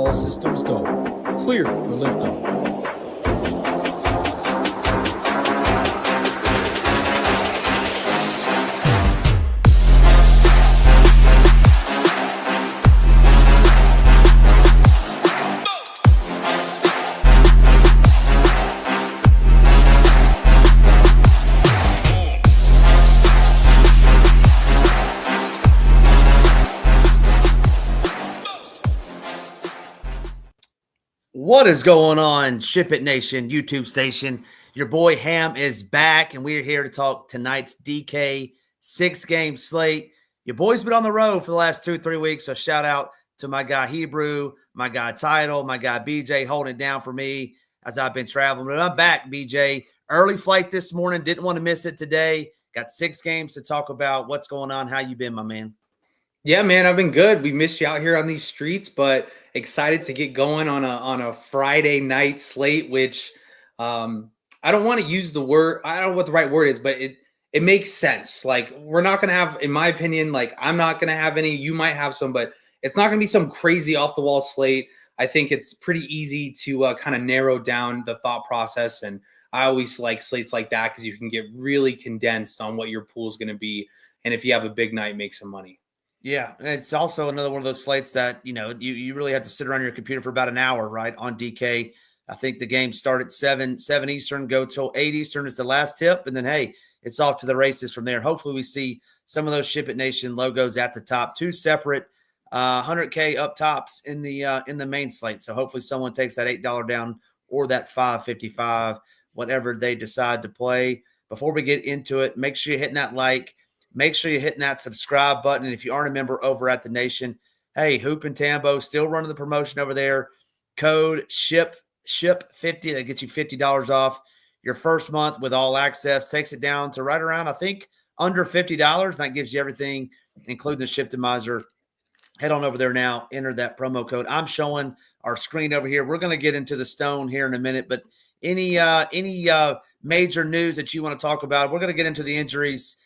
All systems go. Clear for liftoff. What is going on, SHIPIT Nation YouTube station? Your boy Ham is back, and we're here to talk tonight's DK 6-game slate. Your boy's been on the road for the last 2-3 weeks, so shout out to my guy Hebrew, my guy Title, my guy BJ holding it down for me as I've been traveling. But I'm back, BJ. Early flight this morning. Didn't want to miss it today. Got 6 games to talk about. What's going on? How you been, my man? Yeah, man, I've been good. We missed you out here on these streets, but excited to get going on a Friday night slate, which I don't want to use the word. I don't know what the right word is, but it makes sense. Like, we're not going to have, in my opinion, like, I'm not going to have any. You might have some, but it's not going to be some crazy off the wall slate. I think it's pretty easy to kind of narrow down the thought process. And I always like slates like that because you can get really condensed on what your pool is going to be. And if you have a big night, make some money. Yeah, it's also another one of those slates that, you really have to sit around your computer for about an hour, right, on DK. I think the game started 7 Eastern, go till 8 Eastern is the last tip, and then, hey, it's off to the races from there. Hopefully we see some of those SHIPIT Nation logos at the top, 2 separate $100K up tops in the main slate. So hopefully someone takes that $8 down or that $5.55, whatever they decide to play. Before we get into it, make sure you're hitting that like. Make sure you're hitting that subscribe button. And if you aren't a member over at the Nation, hey, Hoop and Tambo still running the promotion over there. Code SHIP50 that gets you $50 off your first month with all access. Takes it down to right around, I think, under $50. And that gives you everything, including the Shiptimizer. Head on over there now. Enter that promo code. I'm showing our screen over here. We're going to get into the stone here in a minute. But any major news that you want to talk about? We're going to get into the injuries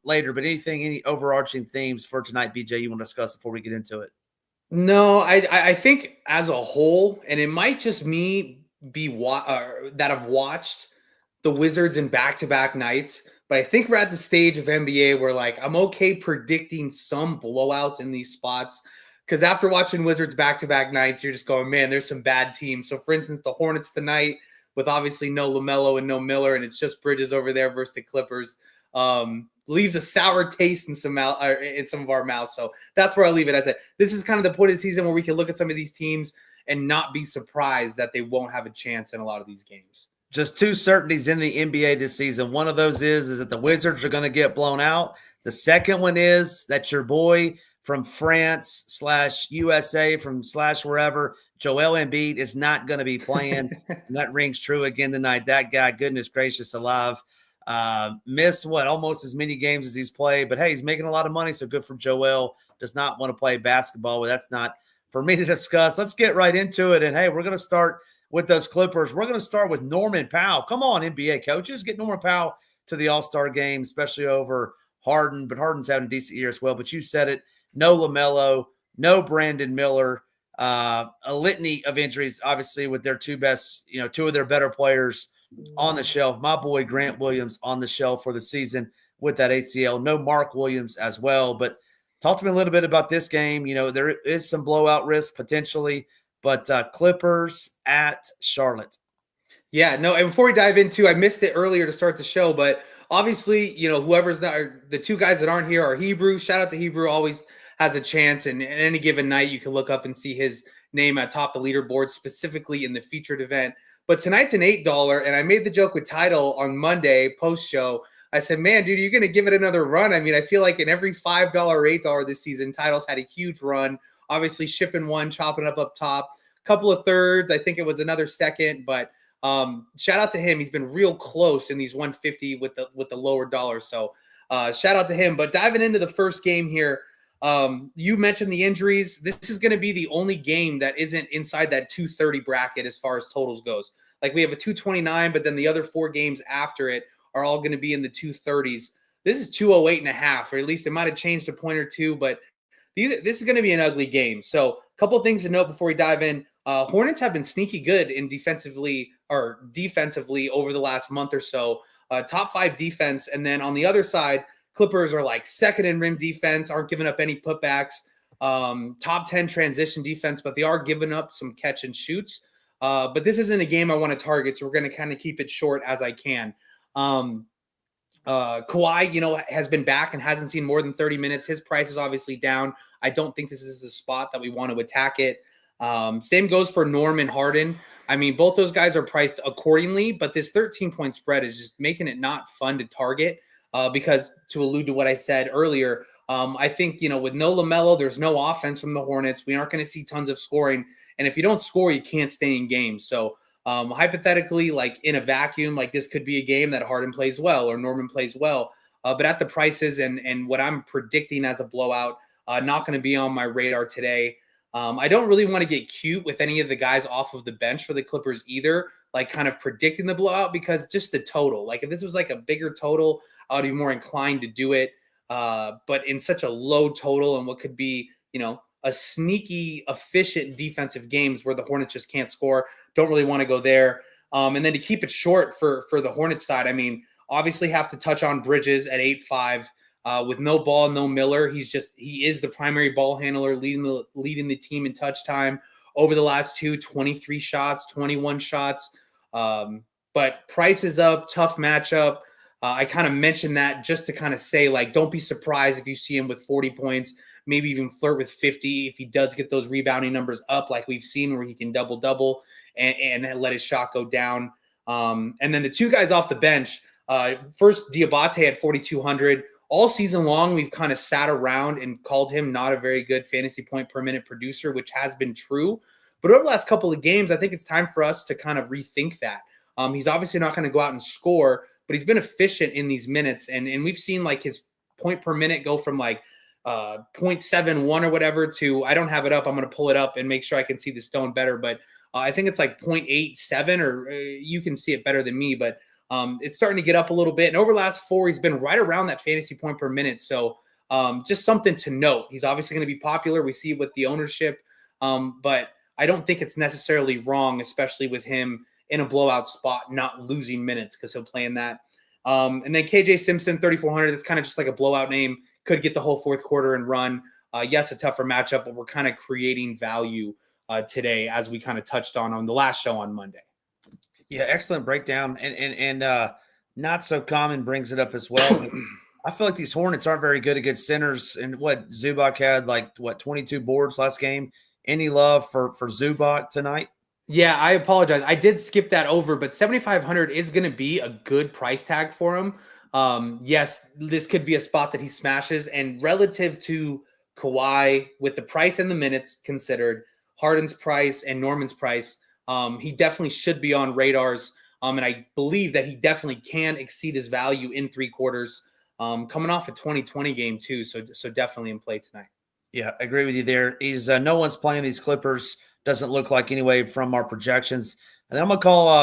later, but any overarching themes for tonight, BJ, you want to discuss before we get into it? No, I think as a whole, and it might just me be that I've watched the Wizards in back-to-back nights, but I think we're at the stage of NBA where, like, I'm okay predicting some blowouts in these spots because after watching Wizards back-to-back nights, you're just going, man, there's some bad teams. So, for instance, the Hornets tonight with obviously no LaMelo and no Miller, and it's just Bridges over there versus the Clippers. Leaves a sour taste in some of our mouths. So that's where I'll leave it. This is kind of the point of the season where we can look at some of these teams and not be surprised that they won't have a chance in a lot of these games. Just 2 certainties in the NBA this season. One of those is that the Wizards are going to get blown out. The second one is that your boy from France / USA / wherever, Joel Embiid, is not going to be playing. And that rings true again tonight. That guy, goodness gracious alive. Missed almost as many games as he's played, but hey, he's making a lot of money, so good for Joel. Does not want to play basketball, but that's not for me to discuss. Let's get right into it. And hey, we're going to start with those Clippers. We're going to start with Norman Powell. Come on, NBA coaches, get Norman Powell to the All-Star game, especially over Harden, but Harden's having a decent year as well. But you said it, no LaMelo, no Brandon Miller, a litany of injuries, obviously, with their 2 best, 2 of their better players on the shelf. My boy Grant Williams on the shelf for the season with that ACL. No Mark Williams as well. But talk to me a little bit about this game. There is some blowout risk potentially, but Clippers at Charlotte. Yeah, no, and before we dive into, I missed it earlier to start the show, but obviously, whoever's not, the 2 guys that aren't here are Hebrew. Shout out to Hebrew, always has a chance. And any given night, you can look up and see his name atop the leaderboard, specifically in the featured event. But tonight's an $8, and I made the joke with Title on Monday post-show. I said, man, dude, you're going to give it another run. I mean, I feel like in every $5 or $8 this season, Title's had a huge run. Obviously, shipping 1, chopping up top. A couple of thirds. I think it was another second. But shout out to him. He's been real close in these 150 with the lower dollars. So shout out to him. But diving into the first game here, you mentioned the injuries. This is going to be the only game that isn't inside that 230 bracket as far as totals goes. Like, we have a 229, but then the other 4 games after it are all going to be in the 230s. This is 208.5, or at least it might have changed a point or two, but this is going to be an ugly game. So couple things to note before we dive in. Hornets have been sneaky good in defensively over the last month or so. Top 5 defense. And then on the other side, Clippers are like second in rim defense, aren't giving up any putbacks. Top 10 transition defense, but they are giving up some catch and shoots. But this isn't a game I want to target, so we're going to kind of keep it short as I can. Kawhi, has been back and hasn't seen more than 30 minutes. His price is obviously down. I don't think this is a spot that we want to attack it. Same goes for Norm and Harden. I mean, both those guys are priced accordingly, but this 13-point spread is just making it not fun to target because, to allude to what I said earlier, I think, with no LaMelo, there's no offense from the Hornets. We aren't going to see tons of scoring. And if you don't score, you can't stay in games. So hypothetically, like in a vacuum, like this could be a game that Harden plays well or Norman plays well. But at the prices and what I'm predicting as a blowout, not going to be on my radar today. I don't really want to get cute with any of the guys off of the bench for the Clippers either, like kind of predicting the blowout, because just the total. Like if this was like a bigger total, I would be more inclined to do it. But in such a low total and what could be, a sneaky, efficient defensive games where the Hornets just can't score, don't really want to go there. And then to keep it short for the Hornets side, I mean, obviously have to touch on Bridges at 8.5. With no Ball, no Miller, he is the primary ball handler, leading the team in touch time over the last 23 shots, 21 shots. But price is up, tough matchup. I kind of mentioned that just to kind of say, like, don't be surprised if you see him with 40 points, maybe even flirt with 50 if he does get those rebounding numbers up like we've seen where he can double-double and let his shot go down. And then the two guys off the bench, first Diabate at 4,200. All season long, we've kind of sat around and called him not a very good fantasy point per minute producer, which has been true. But over the last couple of games, I think it's time for us to kind of rethink that. He's obviously not going to go out and score, but he's been efficient in these minutes. And we've seen like his point per minute go from like 0.71 or whatever to, I don't have it up. I'm going to pull it up and make sure I can see the stone better. But I think it's like 0.87 or you can see it better than me, but it's starting to get up a little bit. And over the last 4, he's been right around that fantasy point per minute. So just something to note. He's obviously going to be popular. We see with the ownership, but I don't think it's necessarily wrong, especially with him in a blowout spot, not losing minutes because he'll play in that. And then KJ Simpson, 3,400. It's kind of just like a blowout name. Could get the whole fourth quarter and run. Yes, a tougher matchup, but we're kind of creating value today as we kind of touched on the last show on Monday. Yeah, excellent breakdown. And not so common brings it up as well. I feel like these Hornets aren't very good against centers. And Zubac had 22 boards last game. Any love for Zubac tonight? Yeah, I apologize. I did skip that over, but 7,500 is going to be a good price tag for him. Yes, this could be a spot that he smashes. And relative to Kawhi, with the price and the minutes considered, Harden's price and Norman's price, he definitely should be on radars. And I believe that he definitely can exceed his value in 3 quarters, coming off a 2020 game too. So definitely in play tonight. Yeah, I agree with you there. He's no one's playing these Clippers. Doesn't look like anyway from our projections. And then I'm gonna call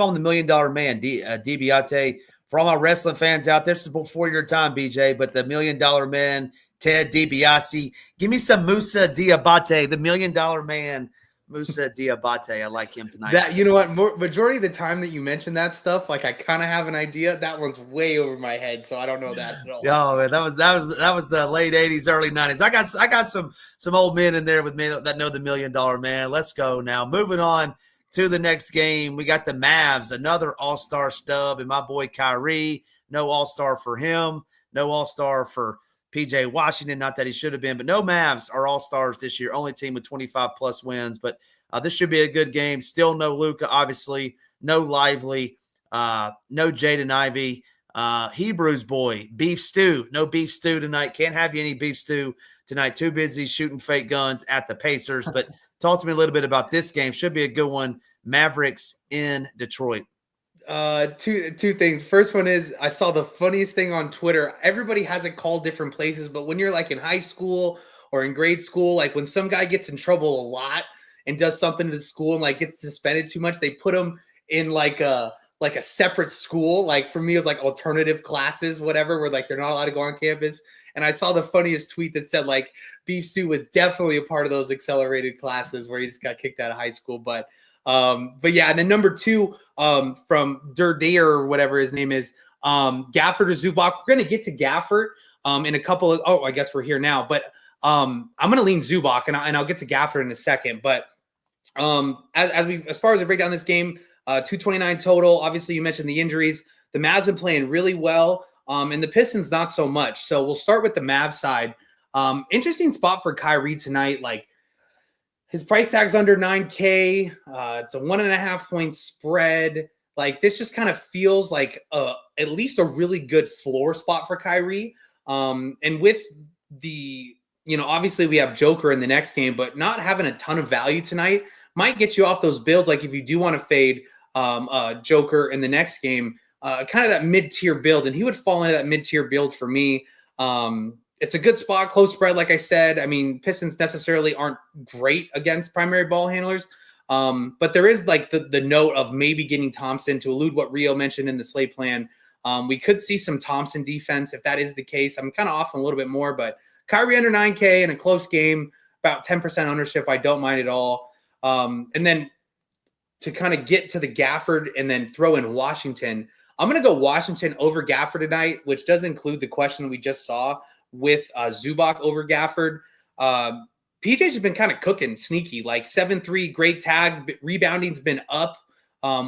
him the $1 million man, Diabate. For all my wrestling fans out there, this is before your time, BJ. But the $1 million man, Ted DiBiase. Give me some Musa Diabate, the $1 million man. Musa Diabate. I like him tonight. That, you know what? Majority of the time that you mention that stuff, like I kind of have an idea. That one's way over my head, so I don't know that at all. Oh man, that was the late '80s, early '90s. I got some old men in there with me that know the $1 million man. Let's go now. Moving on to the next game, we got the Mavs, another All-Star stub, and my boy Kyrie. No All-Star for him. No All-Star for PJ Washington, not that he should have been, but no Mavs are all-stars this year. Only team with 25-plus wins, but this should be a good game. Still no Luka, obviously. No Lively. No Jaden Ivey. Hebrews boy, beef stew. No beef stew tonight. Can't have you any beef stew tonight. Too busy shooting fake guns at the Pacers. But talk to me a little bit about this game. Should be a good one. Mavericks in Detroit. Two things. First one is I saw the funniest thing on Twitter. Everybody has it called different places, but when you're like in high school or in grade school, like when some guy gets in trouble a lot and does something to the school and like gets suspended too much, they put him in like a separate school. Like for me, it was like alternative classes, whatever, where like they're not allowed to go on campus. And I saw the funniest tweet that said like Beef Stew was definitely a part of those accelerated classes where he just got kicked out of high school. But yeah, and then number 2 from Durday or whatever his name is, Gafford or Zubac. We're going to get to Gafford in a couple of, I guess we're here now, but I'm going to lean Zubac and I'll get to Gafford in a second. But as far as I break down this game, 229 total. Obviously, you mentioned the injuries. The Mavs been playing really well, and the Pistons not so much. So we'll start with the Mavs side. Interesting spot for Kyrie tonight. Like his price tag's under 9K. It's a 1.5 point spread. Like this just kind of feels like at least a really good floor spot for Kyrie. And with the, obviously we have Joker in the next game, but not having a ton of value tonight might get you off those builds. Like if you do want to fade Joker in the next game, kind of that mid-tier build, and he would fall into that mid-tier build for me. It's a good spot, close spread, like I said. I mean, Pistons necessarily aren't great against primary ball handlers, but there is like the note of maybe getting Thompson to elude what Rio mentioned in the slate plan. We could see some Thompson defense if that is the case. I'm kind of off a little bit more, but Kyrie under 9K in a close game, about 10% ownership. I don't mind at all. And then to kind of get to the Gafford and then throw in Washington, I'm going to go Washington over Gafford tonight, which does include the question that we just saw with Zubac over Gafford. PJ's has been kind of cooking sneaky, like 7-3, great tag. Rebounding's been up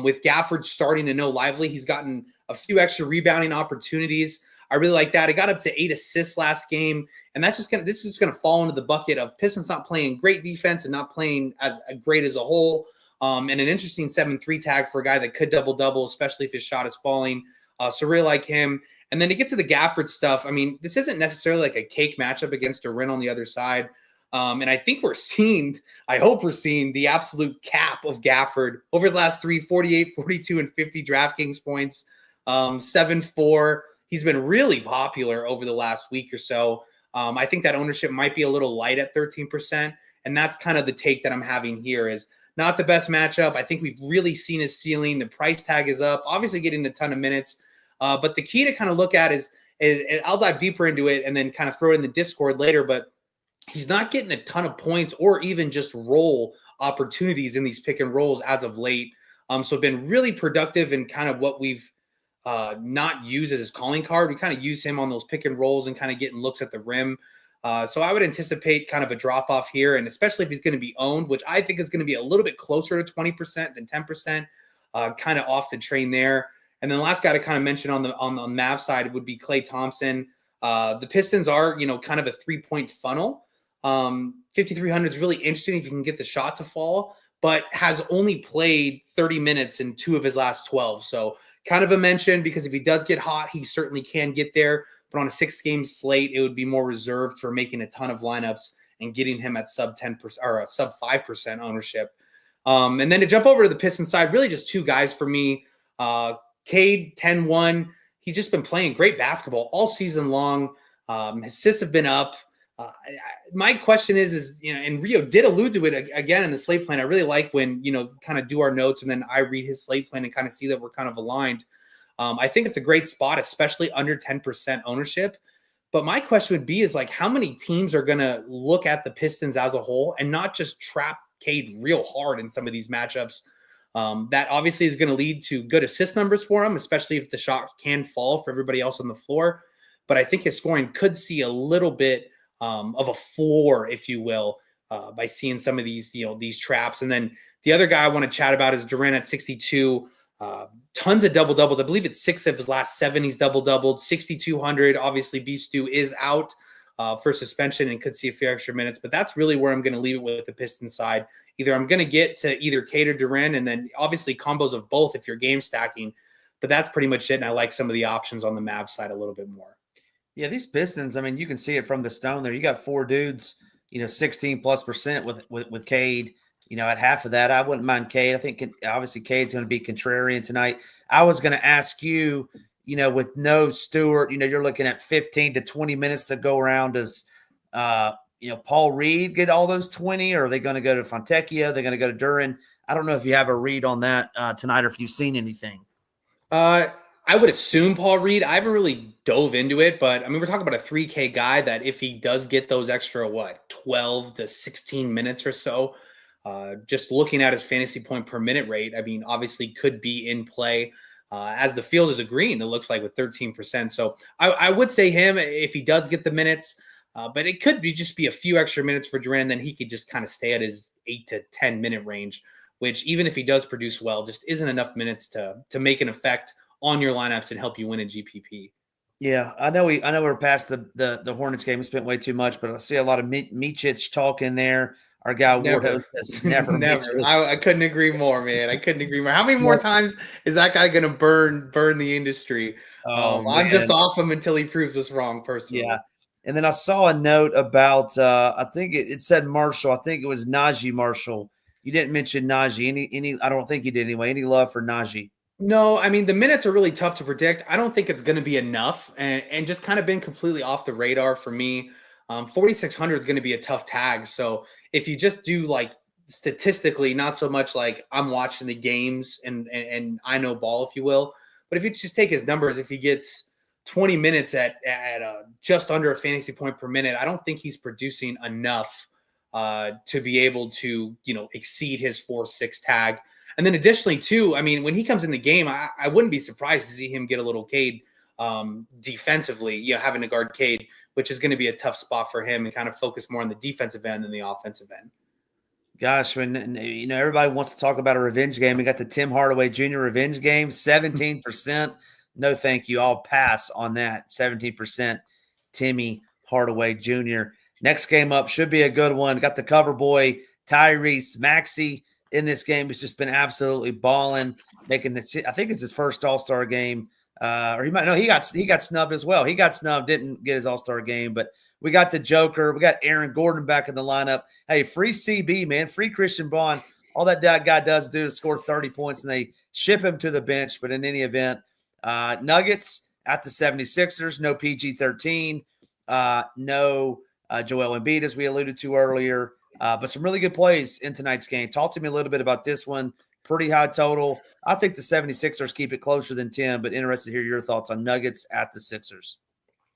with Gafford starting to know lively. He's gotten a few extra rebounding opportunities. I really like that. It got up to 8 assists last game, and this is just going to fall into the bucket of Pistons not playing great defense and not playing as great as a whole. And an interesting 7-3 tag for a guy that could double-double, especially if his shot is falling. So really like him. And then to get to the Gafford stuff, I mean, this isn't necessarily like a cake matchup against Durant on the other side. And I think I hope we're seeing the absolute cap of Gafford over his last 3, 48, 42, and 50 DraftKings points, 7-4. He's been really popular over the last week or so. I think that ownership might be a little light at 13%. And that's kind of the take that I'm having here is not the best matchup. I think we've really seen his ceiling. The price tag is up, obviously getting a ton of minutes. But the key to kind of look at is I'll dive deeper into it and then kind of throw it in the Discord later, but he's not getting a ton of points or even just roll opportunities in these pick and rolls as of late. So been really productive in kind of what we've not used as his calling card. We kind of use him on those pick and rolls and kind of getting looks at the rim. So I would anticipate kind of a drop off here, and especially if he's going to be owned, which I think is going to be a little bit closer to 20% than 10%, kind of off the train there. And then the last guy to kind of mention on the Mav side would be Klay Thompson. The Pistons are, kind of a 3-point funnel. 5,300 is really interesting if you can get the shot to fall, but has only played 30 minutes in 2 of his last 12. So kind of a mention because if he does get hot, he certainly can get there. But on a 6-game slate, it would be more reserved for making a ton of lineups and getting him at sub 10% or sub 5% ownership. And then to jump over to the Pistons side, really just 2 guys for me. Cade, 10-1. He's just been playing great basketball all season long. His assists have been up. My question is, and Rio did allude to it again in the slate plan. I really like when, kind of do our notes and then I read his slate plan and kind of see that we're kind of aligned. I think it's a great spot, especially under 10% ownership. But my question would be like, how many teams are going to look at the Pistons as a whole and not just trap Cade real hard in some of these matchups? That obviously is going to lead to good assist numbers for him, especially if the shot can fall for everybody else on the floor. But I think his scoring could see a little bit of a floor, if you will, by seeing some of these, these traps. And then the other guy I want to chat about is Durant at 62. Tons of double doubles. I believe it's 6 of his last 7. He's double doubled. 6,200. Obviously, Beef Stew is out for suspension and could see a few extra minutes. But that's really where I'm going to leave it with the Pistons side. Either I'm going to get to either Cade or Durant, and then obviously combos of both if you're game stacking. But that's pretty much it. And I like some of the options on the Mavs side a little bit more. Yeah, these Pistons, I mean, you can see it from the stone there. You got 4 dudes, 16+% with Cade. At half of that, I wouldn't mind Cade. I think obviously Cade's going to be contrarian tonight. I was going to ask you, with no Stewart, you're looking at 15 to 20 minutes to go around. Does, Paul Reed get all those 20, or are they going to go to Fontecchio? They're going to go to Duran. I don't know if you have a read on that tonight or if you've seen anything. I I would assume Paul Reed. I haven't really dove into it, but I mean, we're talking about a 3K guy that if he does get those extra, 12 to 16 minutes or so, just looking at his fantasy point per minute rate, I mean, obviously could be in play as the field is agreeing, it looks like with 13%. So I would say him if he does get the minutes, but it could be just be a few extra minutes for Duran, then he could just kind of stay at his 8 to 10 minute range, which even if he does produce well, just isn't enough minutes to make an effect on your lineups and help you win a GPP. Yeah, I know we're past the Hornets game. We spent way too much, but I see a lot of Micic talk in there. Our guy Wardo says never. Never. I couldn't agree more, man. I couldn't agree more. How many more times is that guy going to burn the industry? I'm just off him until he proves us wrong, personally. Yeah. And then I saw a note about I think it said Marshall. I think it was Najee Marshall. You didn't mention Najee. Any I don't think you did anyway. Any love for Najee? No, I mean, the minutes are really tough to predict. I don't think it's going to be enough and just kind of been completely off the radar for me. 4,600 is going to be a tough tag. So if you just do like statistically, not so much like I'm watching the games and I know ball, if you will, but if you just take his numbers, if he gets 20 minutes at just under a fantasy point per minute, I don't think he's producing enough to be able to, exceed his 4.6 tag. And then additionally, too, I mean, when he comes in the game, I wouldn't be surprised to see him get a little Cade defensively, having to guard Cade, which is going to be a tough spot for him and kind of focus more on the defensive end than the offensive end. Gosh, when everybody wants to talk about a revenge game, we got the Tim Hardaway Jr. revenge game, 17%. No, thank you. I'll pass on that. 17% Timmy Hardaway Jr. Next game up should be a good one. Got the cover boy, Tyrese Maxey. In this game, he's just been absolutely balling, making it. I think it's his first All-Star game, or he got snubbed as well. He got snubbed, didn't get his All-Star game, but we got the Joker. We got Aaron Gordon back in the lineup. Hey, free CB, man, free Christian Bond. All that guy does do is score 30 points, and they ship him to the bench. But in any event, Nuggets at the 76ers, no PG-13, no Joel Embiid, as we alluded to earlier. But some really good plays in tonight's game. Talk to me a little bit about this one. Pretty high total. I think the 76ers keep it closer than 10, but interested to hear your thoughts on Nuggets at the Sixers.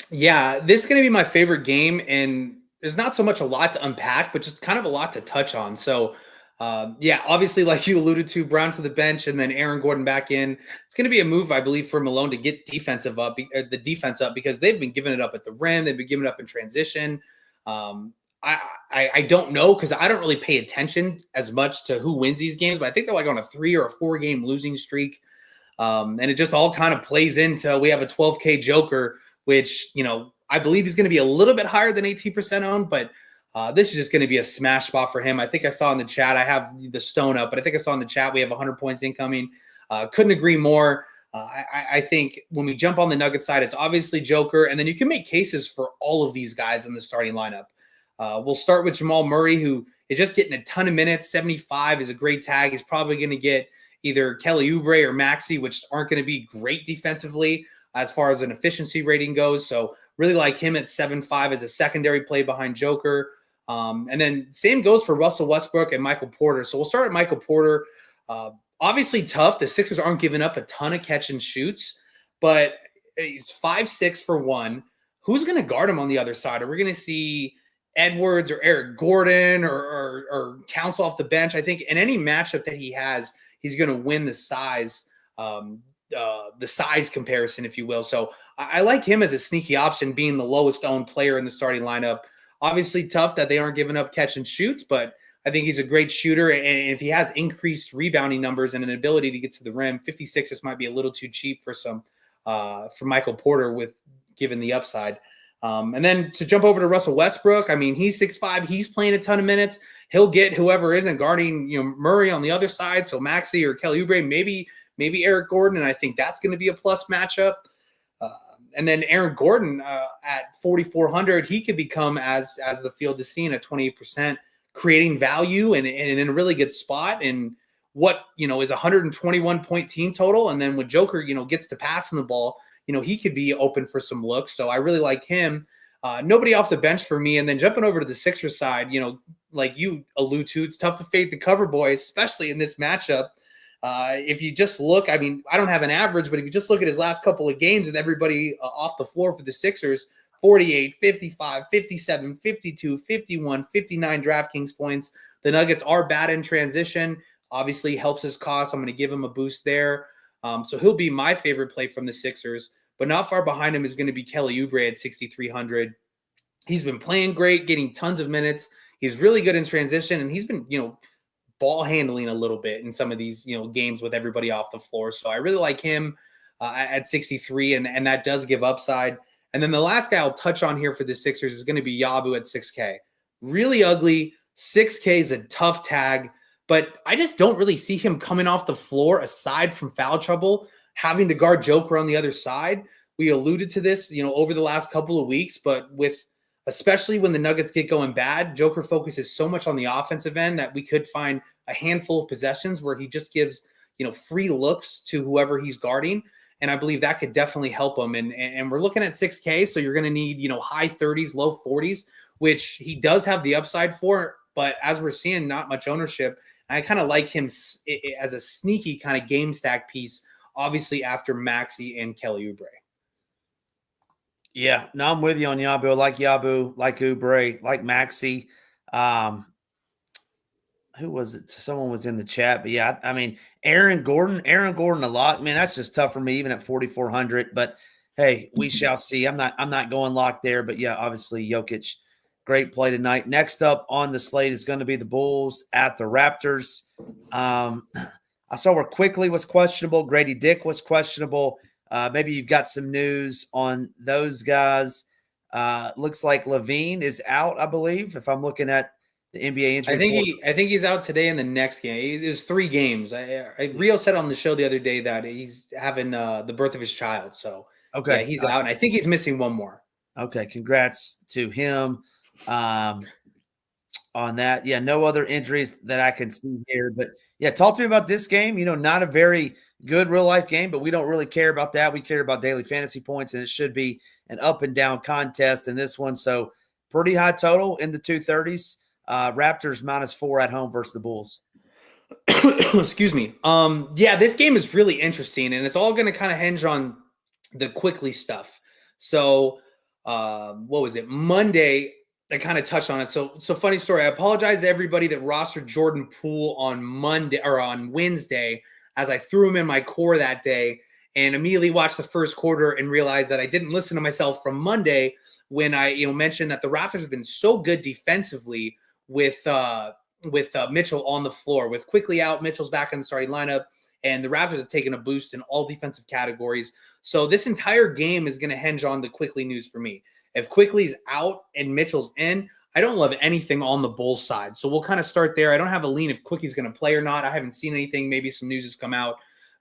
Yeah, this is going to be my favorite game, and there's not so much a lot to unpack, but just kind of a lot to touch on. So, obviously, like you alluded to, Brown to the bench and then Aaron Gordon back in. It's going to be a move, I believe, for Malone to get the defense up because they've been giving it up at the rim. They've been giving it up in transition. I don't know because I don't really pay attention as much to who wins these games, but I think they're like on a 3 or a 4 game losing streak. And it just all kind of plays into we have a 12K Joker, which, I believe he's going to be a little bit higher than 18% owned, but this is just going to be a smash spot for him. I think I saw in the chat, I have the stone up, but I think I saw in the chat we have 100 points incoming. Couldn't agree more. I think when we jump on the Nuggets side, it's obviously Joker, and then you can make cases for all of these guys in the starting lineup. We'll start with Jamal Murray, who is just getting a ton of minutes. 75 is a great tag. He's probably going to get either Kelly Oubre or Maxey, which aren't going to be great defensively as far as an efficiency rating goes. So really like him at 7.5 as a secondary play behind Joker. And then same goes for Russell Westbrook and Michael Porter. So we'll start at Michael Porter. Obviously tough. The Sixers aren't giving up a ton of catch and shoots, but he's 5'6" for one. Who's going to guard him on the other side? Are we going to see Edwards or Eric Gordon or Counsell off the bench? I think in any matchup that he has, he's going to win the size comparison, if you will. So I like him as a sneaky option, being the lowest owned player in the starting lineup. Obviously tough that they aren't giving up catch and shoots, but I think he's a great shooter. And if he has increased rebounding numbers and an ability to get to the rim, 56 just might be a little too cheap for for Michael Porter with given the upside. And then to jump over to Russell Westbrook, I mean, he's 6'5", he's playing a ton of minutes. He'll get whoever isn't guarding, Murray on the other side. So Maxey or Kelly Oubre, maybe Eric Gordon. And I think that's going to be a plus matchup. And then Aaron Gordon at 4,400, he could become, as the field is seeing, at 28%, creating value and in a really good spot. And what, is a 121-point team total. And then when Joker, gets to passing the ball, he could be open for some looks. So I really like him. Nobody off the bench for me. And then jumping over to the Sixers side, like you allude to, it's tough to fade the cover boy, especially in this matchup. If you just look, I mean, I don't have an average, but if you just look at his last couple of games with everybody off the floor for the Sixers, 48, 55, 57, 52, 51, 59 DraftKings points. The Nuggets are bad in transition. Obviously helps his cost. I'm going to give him a boost there. So he'll be my favorite play from the Sixers, but not far behind him is going to be Kelly Oubre at 6,300. He's been playing great, getting tons of minutes. He's really good in transition, and he's been, ball handling a little bit in some of these, games with everybody off the floor. So I really like him at 63, and that does give upside. And then the last guy I'll touch on here for the Sixers is going to be Yabu at 6K. Really ugly. 6K is a tough tag, but I just don't really see him coming off the floor aside from foul trouble, having to guard Joker on the other side. We alluded to this, over the last couple of weeks, but especially when the Nuggets get going bad, Joker focuses so much on the offensive end that we could find a handful of possessions where he just gives, free looks to whoever he's guarding. And I believe that could definitely help him. And we're looking at 6K, so you're going to need, high 30s, low 40s, which he does have the upside for. But as we're seeing, not much ownership. I kind of like him as a sneaky kind of game stack piece, obviously after Maxey and Kelly Oubre. Yeah, no, I'm with you on Yabu. I like Yabu, like Oubre, like Maxey. Who was it? Someone was in the chat, but yeah, I mean, Aaron Gordon a lot. Man, that's just tough for me, even at 4,400. But hey, we shall see. I'm not going locked there, but yeah, obviously Jokic, great play tonight. Next up on the slate is going to be the Bulls at the Raptors. I saw where Quickly was questionable. Grady Dick was questionable. Maybe you've got some news on those guys. Looks like Levine is out, I believe, if I'm looking at the NBA injury report. I think he's out today in the next game. There's 3 games. Rio said on the show the other day that he's having the birth of his child. So okay, yeah, he's out, and I think he's missing one more. Okay, congrats to him on that. Yeah, no other injuries that I can see here. But yeah, talk to me about this game. Not a very good real life game, but we don't really care about that. We care about daily fantasy points, and it should be an up and down contest in this one. So pretty high total in the 230s. Raptors -4 at home versus the Bulls. Excuse me. Yeah, this game is really interesting, and it's all going to kind of hinge on the Quickly stuff. So, what was it? Monday, I kind of touched on it. So funny story. I apologize to everybody that rostered Jordan Poole on Monday or on Wednesday, as I threw him in my core that day and immediately watched the first quarter and realized that I didn't listen to myself from Monday when I mentioned that the Raptors have been so good defensively with Mitchell on the floor. With Quickly out, Mitchell's back in the starting lineup, and the Raptors have taken a boost in all defensive categories. So this entire game is going to hinge on the Quickly news for me. If Quickly's out and Mitchell's in, I don't love anything on the Bulls side. So we'll kind of start there. I don't have a lean if Quickly's going to play or not. I haven't seen anything. Maybe some news has come out.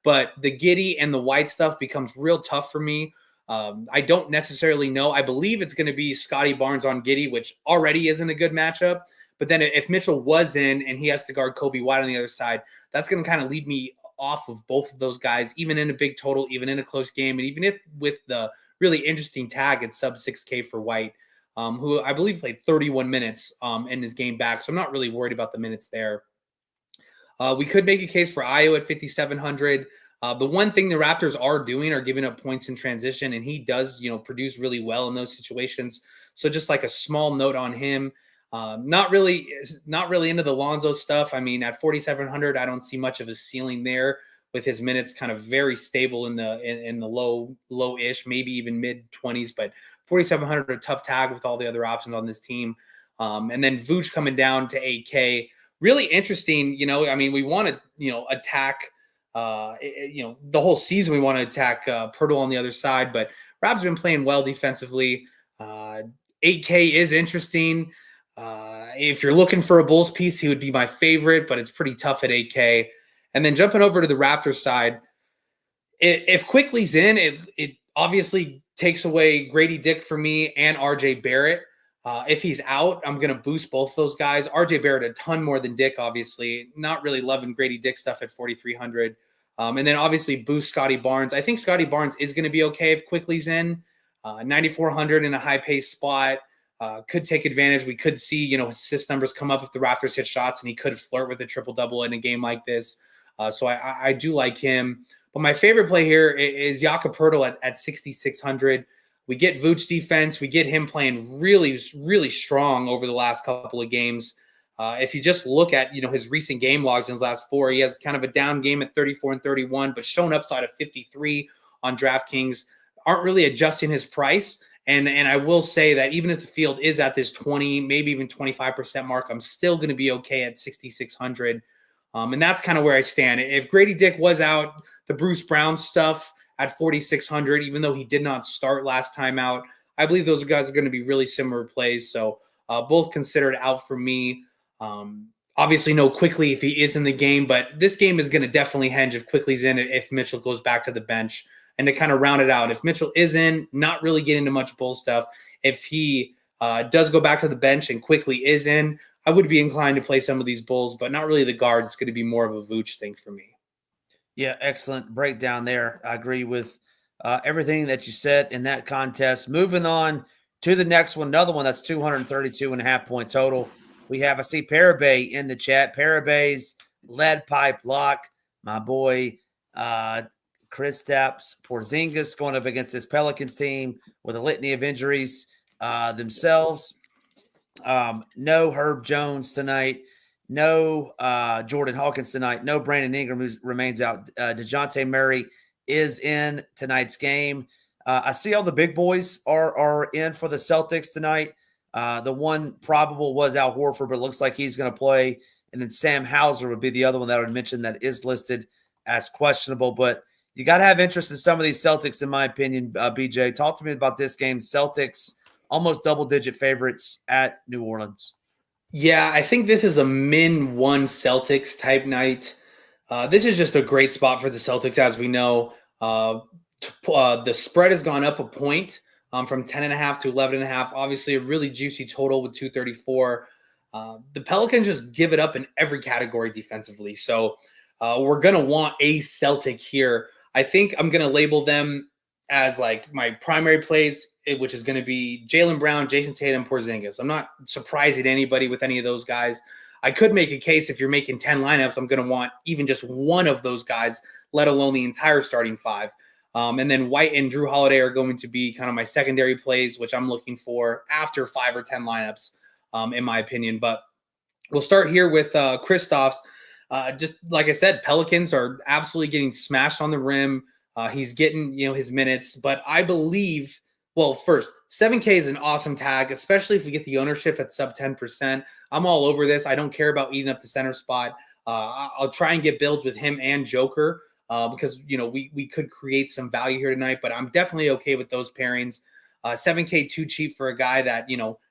But the Giddey and the White stuff becomes real tough for me. I don't necessarily know. I believe it's going to be Scotty Barnes on Giddey, which already isn't a good matchup. But then if Mitchell was in and he has to guard Kobe White on the other side, that's going to kind of lead me off of both of those guys, even in a big total, even in a close game, and even if with the really interesting tag at sub 6K for White, who I believe played 31 minutes in his game back. So I'm not really worried about the minutes there. We could make a case for Ayo at 5,700. The one thing the Raptors are doing are giving up points in transition, and he does, produce really well in those situations. So just like a small note on him. Not really into the Lonzo stuff. I mean, at 4,700, I don't see much of a ceiling there with his minutes kind of very stable in the low-ish, maybe even mid-20s. But 4,700, a tough tag with all the other options on this team. And then Vooch coming down to 8K. Really interesting, I mean, we want to, attack, the whole season we want to attack Pirtle on the other side. But Rob's been playing well defensively. 8K is interesting. If you're looking for a Bulls piece, he would be my favorite, but it's pretty tough at 8K. And then jumping over to the Raptors side, if Quickly's in, it obviously takes away Grady Dick for me and RJ Barrett. If he's out, I'm going to boost both those guys. RJ Barrett a ton more than Dick, obviously. Not really loving Grady Dick stuff at 4,300. And then obviously boost Scotty Barnes. I think Scotty Barnes is going to be okay if Quickly's in. 9,400 in a high-paced spot. Could take advantage. We could see, assist numbers come up if the Raptors hit shots, and he could flirt with a triple-double in a game like this. So I do like him. But my favorite play here is Jakob Poeltl at 6,600. We get Vooch defense. We get him playing really, really strong over the last couple of games. If you just look at, his recent game logs in his last 4, he has kind of a down game at 34 and 31, but shown upside of 53 on DraftKings. Aren't really adjusting his price. And I will say that even if the field is at this 20, maybe even 25% mark, I'm still going to be okay at 6,600. And that's kind of where I stand. If Grady Dick was out, the Bruce Brown stuff at 4,600, even though he did not start last time out, I believe those guys are going to be really similar plays. So both considered out for me. Obviously, no Quickly if he is in the game, but this game is going to definitely hinge if Quickly's in, if Mitchell goes back to the bench. And to kind of round it out, if Mitchell is in, not really getting into much Bull stuff. If he does go back to the bench and Quickly is in, I would be inclined to play some of these Bulls, but not really the guard. It's going to be more of a Vooch thing for me. Yeah, excellent breakdown there. I agree with everything that you said in that contest. Moving on to the next one, another one that's 232.5 point total. We have, I see Parabay in the chat. Parabay's lead pipe lock. My boy, Kristaps Porzingis going up against this Pelicans team with a litany of injuries themselves. No Herb Jones tonight. No Jordan Hawkins tonight. No Brandon Ingram, who remains out. DeJounte Murray is in tonight's game. I see all the big boys are in for the Celtics tonight. The one probable was Al Horford, but it looks like he's going to play. And then Sam Hauser would be the other one that I would mention that is listed as questionable. But you got to have interest in some of these Celtics, in my opinion, BJ. Talk to me about this game. Celtics, almost double-digit favorites at New Orleans. Yeah, I think this is a min one Celtics type night. This is just a great spot for the Celtics, as we know. The spread has gone up a point from 10.5 to 11.5. Obviously, a really juicy total with 234. The Pelicans just give it up in every category defensively. So we're going to want a Celtic here. I think I'm going to label them as like my primary plays, which is going to be Jaylen Brown, Jason Tatum, Porzingis. I'm not surprised at anybody with any of those guys. I could make a case if you're making 10 lineups, I'm going to want even just one of those guys, let alone the entire starting 5. And then White and Drew Holiday are going to be kind of my secondary plays, which I'm looking for after 5 or 10 lineups, in my opinion. But we'll start here with Kristaps. Just like I said, Pelicans are absolutely getting smashed on the rim. He's getting, his minutes, but I believe, well, first, 7K is an awesome tag, especially if we get the ownership at sub 10%. I'm all over this. I don't care about eating up the center spot. I'll try and get builds with him and Joker because, we could create some value here tonight, but I'm definitely okay with those pairings. 7K too cheap for a guy that,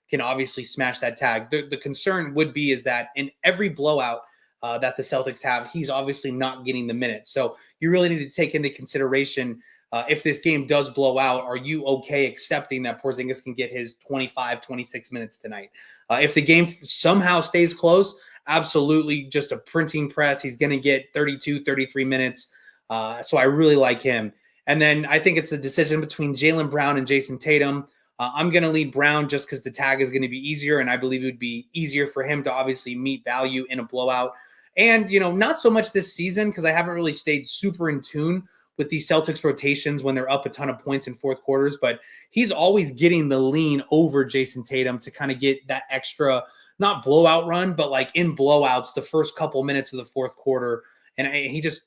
can obviously smash that tag. The concern would be is that in every blowout that the Celtics have, he's obviously not getting the minutes. So you really need to take into consideration if this game does blow out, are you okay accepting that Porzingis can get his 25, 26 minutes tonight? If the game somehow stays close, absolutely just a printing press. He's going to get 32, 33 minutes. So I really like him. And then I think it's the decision between Jaylen Brown and Jason Tatum. I'm going to lead Brown just because the tag is going to be easier, and I believe it would be easier for him to obviously meet value in a blowout. And, not so much this season because I haven't really stayed super in tune with these Celtics rotations when they're up a ton of points in fourth quarters, but he's always getting the lean over Jason Tatum to kind of get that extra, not blowout run, but like in blowouts, the first couple minutes of the fourth quarter. And he just,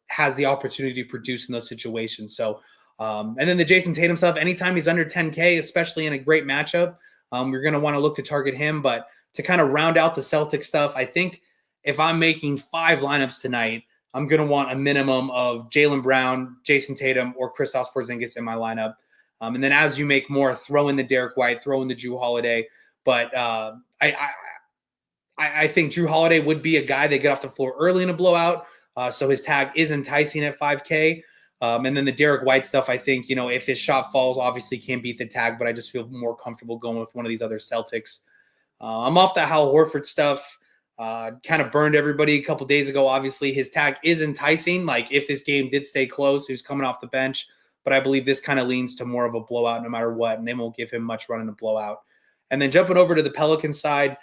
has the opportunity to produce in those situations. So, and then the Jason Tatum stuff, anytime he's under 10K, especially in a great matchup, you're going to want to look to target him. But to kind of round out the Celtics stuff, I think if I'm making 5 lineups tonight, I'm going to want a minimum of Jaylen Brown, Jason Tatum, or Kristaps Porzingis in my lineup. And then as you make more, throw in the Derek White, throw in the Drew Holiday. But I think Drew Holiday would be a guy that get off the floor early in a blowout. So his tag is enticing at 5K. And then the Derek White stuff, I think, if his shot falls, obviously can't beat the tag, but I just feel more comfortable going with one of these other Celtics. I'm off the Hal Horford stuff. Kind of burned everybody a couple days ago. Obviously, his tag is enticing. Like if this game did stay close, he was coming off the bench. But I believe this kind of leans to more of a blowout no matter what, and they won't give him much run in a blowout. And then jumping over to the Pelicans side,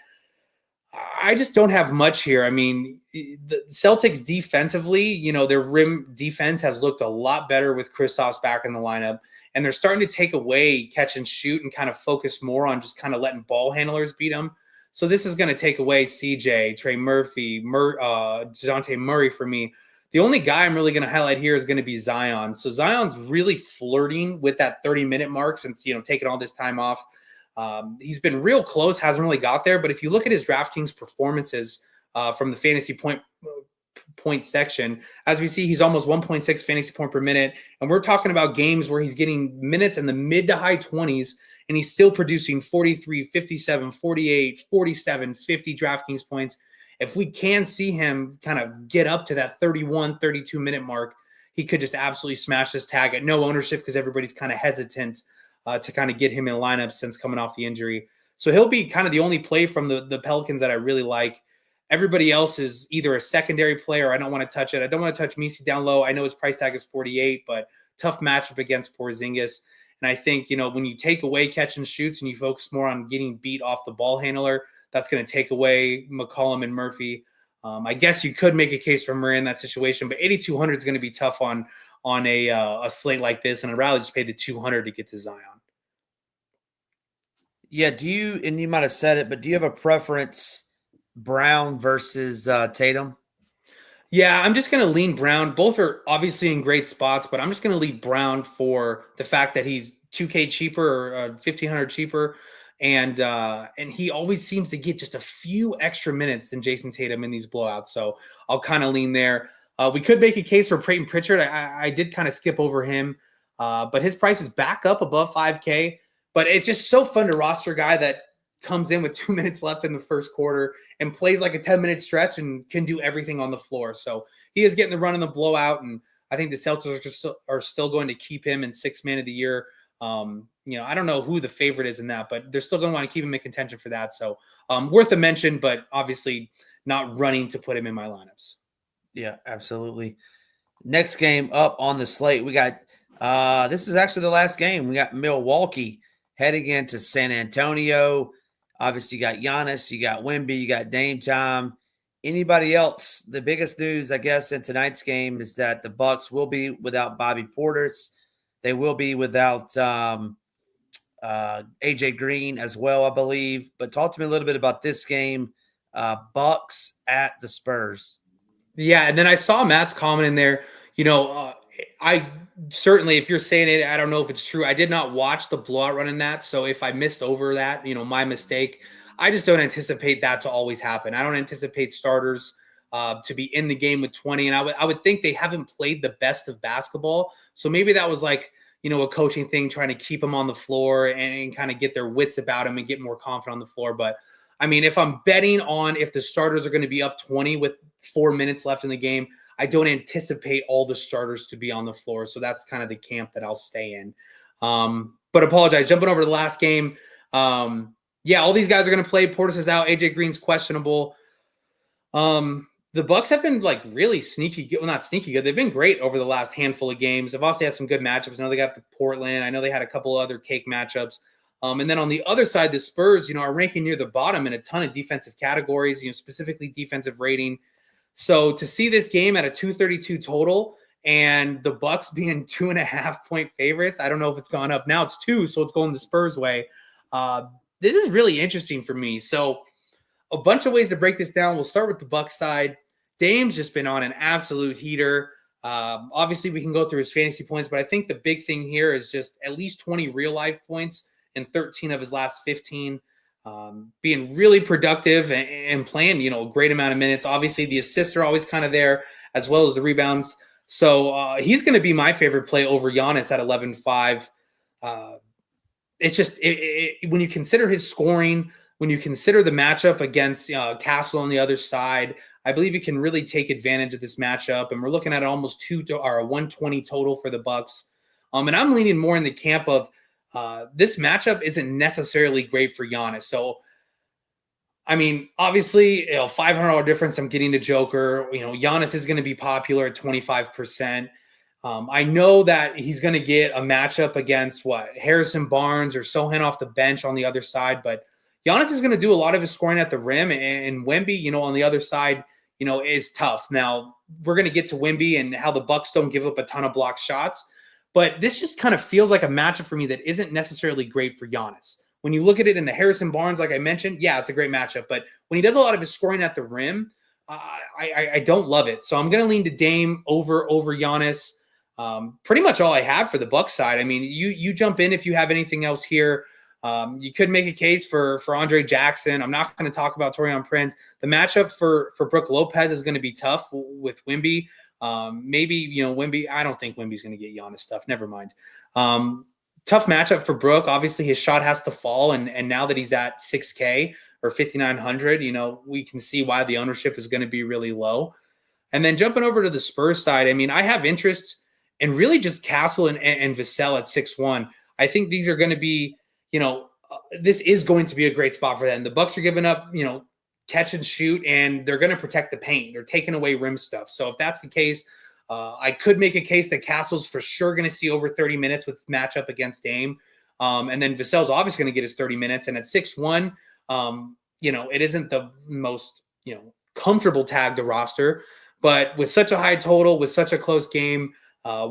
I just don't have much here. I mean, the Celtics defensively, their rim defense has looked a lot better with Kristaps back in the lineup, and they're starting to take away catch and shoot and kind of focus more on just kind of letting ball handlers beat them. So this is going to take away CJ, Trey Murphy, DeJounte Murray for me. The only guy I'm really going to highlight here is going to be Zion. So Zion's really flirting with that 30-minute mark since, taking all this time off. He's been real close, hasn't really got there. But if you look at his DraftKings performances from the fantasy point section, as we see, he's almost 1.6 fantasy point per minute. And we're talking about games where he's getting minutes in the mid to high 20s, and he's still producing 43, 57, 48, 47, 50 DraftKings points. If we can see him kind of get up to that 31, 32-minute mark, he could just absolutely smash this tag at no ownership because everybody's kind of hesitant to kind of get him in lineup since coming off the injury. So he'll be kind of the only play from the Pelicans that I really like. Everybody else is either a secondary player or I don't want to touch it. I don't want to touch Misi down low. I know his price tag is 48, but tough matchup against Porzingis. And I think, when you take away catch and shoots and you focus more on getting beat off the ball handler, that's going to take away McCollum and Murphy. I guess you could make a case for Murray in that situation, but 8,200 is going to be tough on a slate like this, and I'd rather just pay the 200 to get to Zion. Yeah, and you might have said it, but do you have a preference, Brown versus Tatum? Yeah, I'm just going to lean Brown. Both are obviously in great spots, but I'm just going to leave Brown for the fact that he's $2K cheaper or $1,500 cheaper. And he always seems to get just a few extra minutes than Jason Tatum in these blowouts. So I'll kind of lean there. We could make a case for Peyton Pritchard. I did kind of skip over him, but his price is back up above 5K. But it's just so fun to roster a guy that comes in with 2 minutes left in the first quarter and plays like a 10-minute stretch and can do everything on the floor. So he is getting the run in the blowout, and I think the Celtics are still going to keep him in 6th man of the year. I don't know who the favorite is in that, but they're still going to want to keep him in contention for that. So worth a mention, but obviously not running to put him in my lineups. Yeah, absolutely. Next game up on the slate, we got this is actually the last game. We got Milwaukee heading into San Antonio. Obviously, you got Giannis, you got Wemby, you got Dame time. Anybody else? The biggest news, I guess, in tonight's game is that the Bucks will be without Bobby Portis. They will be without AJ Green as well, I believe. But talk to me a little bit about this game, Bucks at the Spurs. Yeah, and then I saw Matt's comment in there. I certainly, if you're saying it, I don't know if it's true. I did not watch the blowout run in that. So if I missed over that, my mistake. I just don't anticipate that to always happen. I don't anticipate starters to be in the game with 20. And I would think they haven't played the best of basketball. So maybe that was like, a coaching thing, trying to keep them on the floor and kind of get their wits about them and get more confident on the floor. But I mean, if I'm betting on if the starters are going to be up 20 with 4 minutes left in the game, I don't anticipate all the starters to be on the floor. So that's kind of the camp that I'll stay in. But apologize. Jumping over to the last game. Yeah, all these guys are going to play. Portis is out. AJ Green's questionable. The Bucks have been like really sneaky good. Well, not sneaky good. They've been great over the last handful of games. They've also had some good matchups. I know they got the Portland. I know they had a couple other cake matchups. And then on the other side, the Spurs, are ranking near the bottom in a ton of defensive categories, specifically defensive rating. So to see this game at a 232 total and the Bucks being 2.5-point favorites, I don't know if it's gone up. Now it's 2, so it's going the Spurs way. This is really interesting for me. So a bunch of ways to break this down. We'll start with the Bucks side. Dame's just been on an absolute heater. Obviously, we can go through his fantasy points, but I think the big thing here is just at least 20 real-life points in 13 of his last 15. Being really productive and playing, a great amount of minutes. Obviously, the assists are always kind of there, as well as the rebounds. So he's going to be my favorite play over Giannis at 11.5. It's just when you consider his scoring, when you consider the matchup against Castle on the other side, I believe you can really take advantage of this matchup. And we're looking at almost a 120 total for the Bucks. And I'm leaning more in the camp of this matchup isn't necessarily great for Giannis. So, I mean, obviously, $500 difference. I'm getting to Joker. Giannis is going to be popular at 25%. I know that he's going to get a matchup against Harrison Barnes or Sohan off the bench on the other side, but Giannis is going to do a lot of his scoring at the rim, and Wemby, on the other side, is tough. Now, we're going to get to Wemby and how the Bucks don't give up a ton of block shots, but this just kind of feels like a matchup for me that isn't necessarily great for Giannis. When you look at it in the Harrison Barnes, like I mentioned, yeah, it's a great matchup, but when he does a lot of his scoring at the rim, I don't love it. So I'm going to lean to Dame over Giannis. Pretty much all I have for the Bucks side. I mean, you jump in if you have anything else here. You could make a case for Andre Jackson. I'm not going to talk about Taurean Prince. The matchup for Brook Lopez is going to be tough with Wemby. Maybe, Wemby. I don't think Wemby's going to get Giannis stuff. Never mind. Tough matchup for Brook. Obviously, his shot has to fall, and now that he's at 6K or 5,900, we can see why the ownership is going to be really low. And then jumping over to the Spurs side, I mean, I have interest in really just Castle and Vassell at 6-1. I think these are going to be, this is going to be a great spot for them. The Bucks are giving up, catch and shoot, and they're going to protect the paint. They're taking away rim stuff. So if that's the case, I could make a case that Castle's for sure going to see over 30 minutes with matchup against Dame. And then Vassell's obviously going to get his 30 minutes. And at 6-1, it isn't the most, comfortable tag to roster. But with such a high total, with such a close game,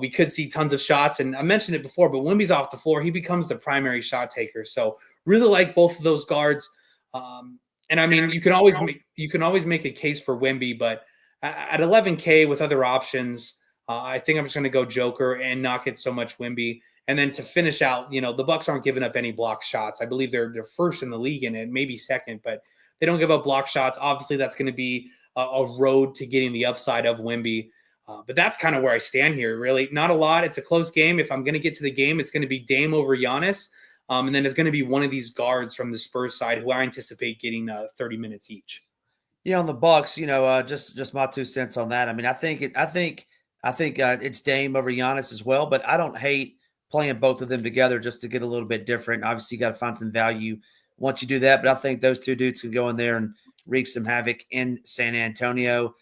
we could see tons of shots. And I mentioned it before, but when he's off the floor, he becomes the primary shot taker. So really like both of those guards. And I mean, you can always make a case for Wemby, but at 11K with other options, I think I'm just going to go Joker and not get so much Wemby. And then to finish out, the Bucks aren't giving up any block shots. I believe they're first in the league in it, maybe second, but they don't give up block shots. Obviously, that's going to be a road to getting the upside of Wemby. But that's kind of where I stand here. Really, not a lot. It's a close game. If I'm going to get to the game, it's going to be Dame over Giannis. And then it's going to be one of these guards from the Spurs side who I anticipate getting 30 minutes each. Yeah, on the Bucks, just my 2 cents on that. I mean, I think it's Dame over Giannis as well, but I don't hate playing both of them together just to get a little bit different. Obviously, you got to find some value once you do that, but I think those two dudes can go in there and wreak some havoc in San Antonio.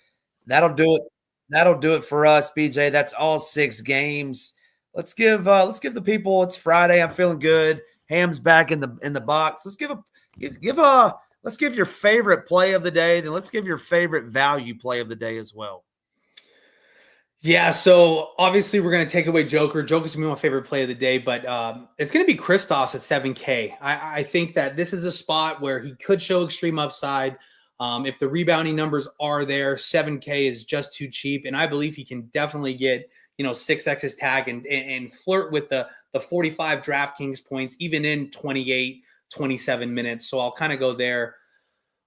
That'll do it. That'll do it for us, BJ. That's all 6 games. Let's give the people. It's Friday. I'm feeling good. Ham's back in the box. Let's give your favorite play of the day. Then let's give your favorite value play of the day as well. Yeah, so obviously we're going to take away Joker. Joker's going to be my favorite play of the day, but it's going to be Kristaps at 7K. I think that this is a spot where he could show extreme upside. If the rebounding numbers are there, 7K is just too cheap, and I believe he can definitely get 6X's tag and flirt with the 45 DraftKings points, even in 28, 27 minutes. So I'll kind of go there.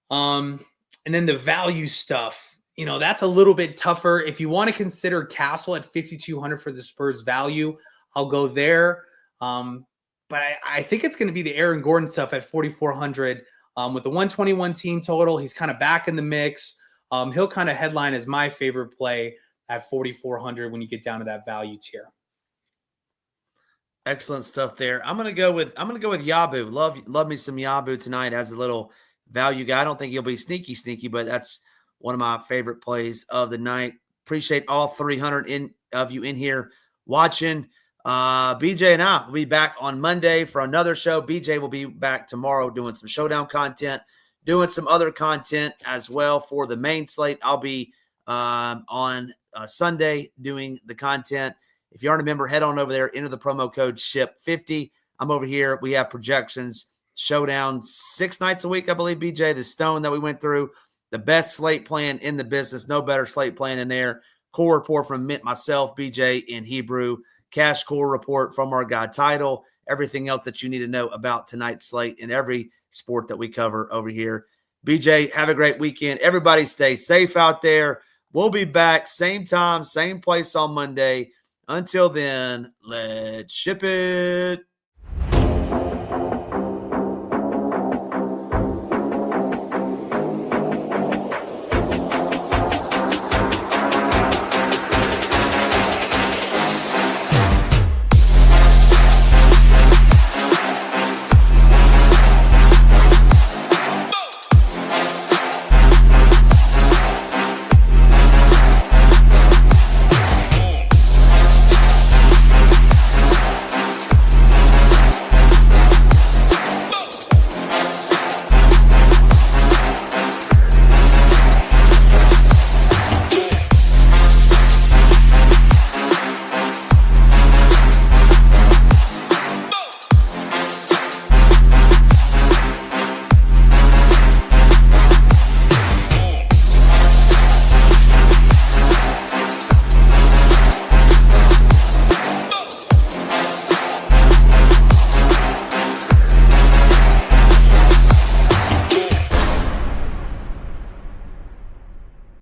And then the value stuff. That's a little bit tougher. If you want to consider Castle at 5,200 for the Spurs value, I'll go there. But I think it's going to be the Aaron Gordon stuff at 4,400 with the 121 team total. He's kind of back in the mix. He'll kind of headline as my favorite play at 4,400 when you get down to that value tier. Excellent stuff there. I'm gonna go with Yabu. Love me some Yabu tonight as a little value guy. I don't think he'll be sneaky, but that's one of my favorite plays of the night. Appreciate all 300 of you in here watching. BJ and I will be back on Monday for another show. BJ will be back tomorrow doing some showdown content, doing some other content as well for the main slate. I'll be on Sunday doing the content. If you aren't a member, head on over there, enter the promo code SHIP50. I'm over here. We have projections, showdown 6 nights a week, I believe, BJ. The stone that we went through, the best slate plan in the business. No better slate plan in there. Core report from myself, BJ in Hebrew. Cash core report from our guy Title. Everything else that you need to know about tonight's slate in every sport that we cover over here. BJ, have a great weekend. Everybody stay safe out there. We'll be back same time, same place on Monday. Until then, let's ship it.